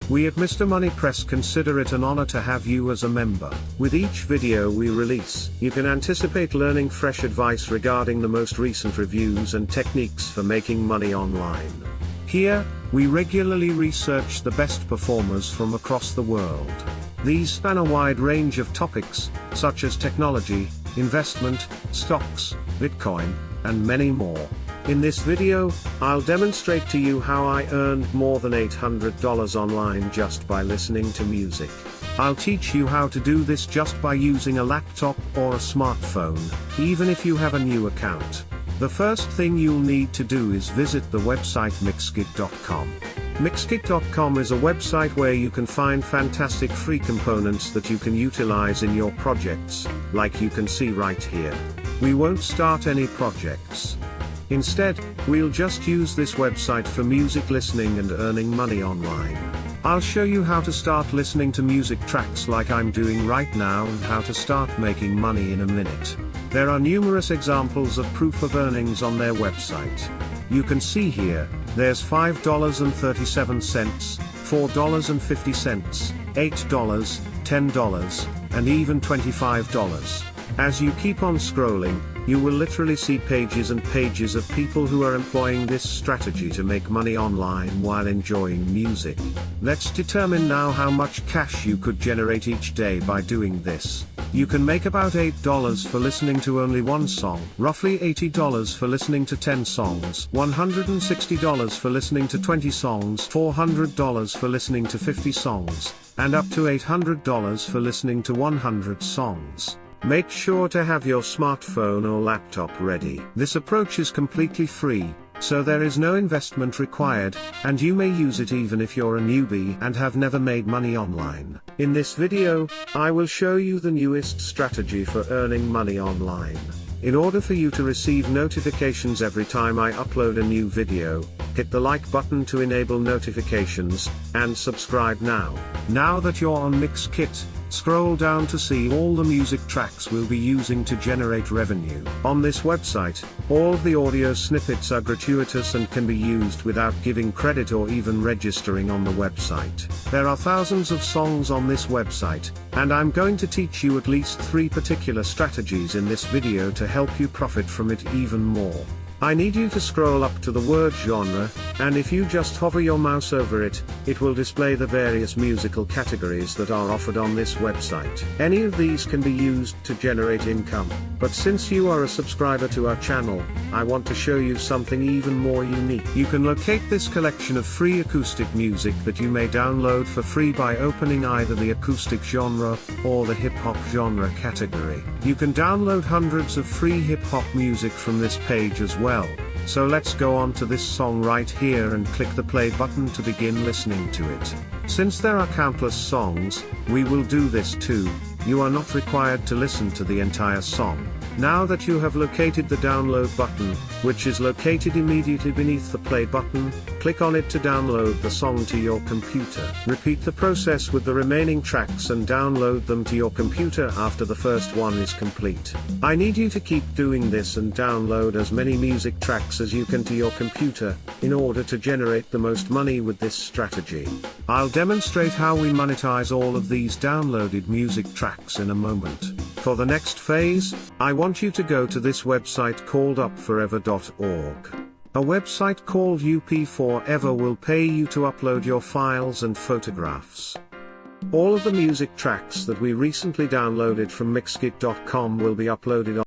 We at Mr. Money Press consider it an honor to have you as a member. With each video we release, you can anticipate learning fresh advice regarding the most recent reviews and techniques for making money online. Here, we regularly research the best performers from across the world. These span a wide range of topics, such as technology, investment, stocks, Bitcoin, and many more. In this video, I'll demonstrate to you how I earned more than $800 online just by listening to music. I'll teach you how to do this just by using a laptop or a smartphone, even if you have a new account. The first thing you'll need to do is visit the website mixkit.com. Mixkit.com is a website where you can find fantastic free components that you can utilize in your projects, like you can see right here. We won't start any projects. Instead, we'll just use this website for music listening and earning money online. I'll show you how to start listening to music tracks like I'm doing right now and how to start making money in a minute. There are numerous examples of proof of earnings on their website. You can see here, there's $5.37, $4.50, $8, $10, and even $25. As you keep on scrolling, you will literally see pages and pages of people who are employing this strategy to make money online while enjoying music. Let's determine now how much cash you could generate each day by doing this. You can make about $8 for listening to only one song, roughly $80 for listening to 10 songs, $160 for listening to 20 songs, $400 for listening to 50 songs, and up to $800 for listening to 100 songs. Make sure to have your smartphone or laptop ready. This approach is completely free, so there is no investment required, and you may use it even if you're a newbie and have never made money online. In this video, I will show you the newest strategy for earning money online. In order for you to receive notifications every time I upload a new video, hit the like button to enable notifications, and subscribe now. Now that you're on Mixkit, scroll down to see all the music tracks we'll be using to generate revenue. On this website, all of the audio snippets are gratuitous and can be used without giving credit or even registering on the website. There are thousands of songs on this website, and I'm going to teach you at least 3 particular strategies in this video to help you profit from it even more. I need you to scroll up to the word genre, and if you just hover your mouse over it, it will display the various musical categories that are offered on this website. Any of these can be used to generate income, but since you are a subscriber to our channel, I want to show you something even more unique. You can locate this collection of free acoustic music that you may download for free by opening either the acoustic genre or the hip-hop genre category. You can download hundreds of free hip-hop music from this page as well. So let's go on to this song right here and click the play button to begin listening to it. Since there are countless songs, we will do this too. You are not required to listen to the entire song. Now that you have located the download button, which is located immediately beneath the play button, click on it to download the song to your computer. Repeat the process with the remaining tracks and download them to your computer after the first one is complete. I need you to keep doing this and download as many music tracks as you can to your computer, in order to generate the most money with this strategy. I'll demonstrate how we monetize all of these downloaded music tracks in a moment. For the next phase, I want you to go to this website called upforever.org. A website called UP4Ever will pay you to upload your files and photographs. All of the music tracks that we recently downloaded from mixkit.com will be uploaded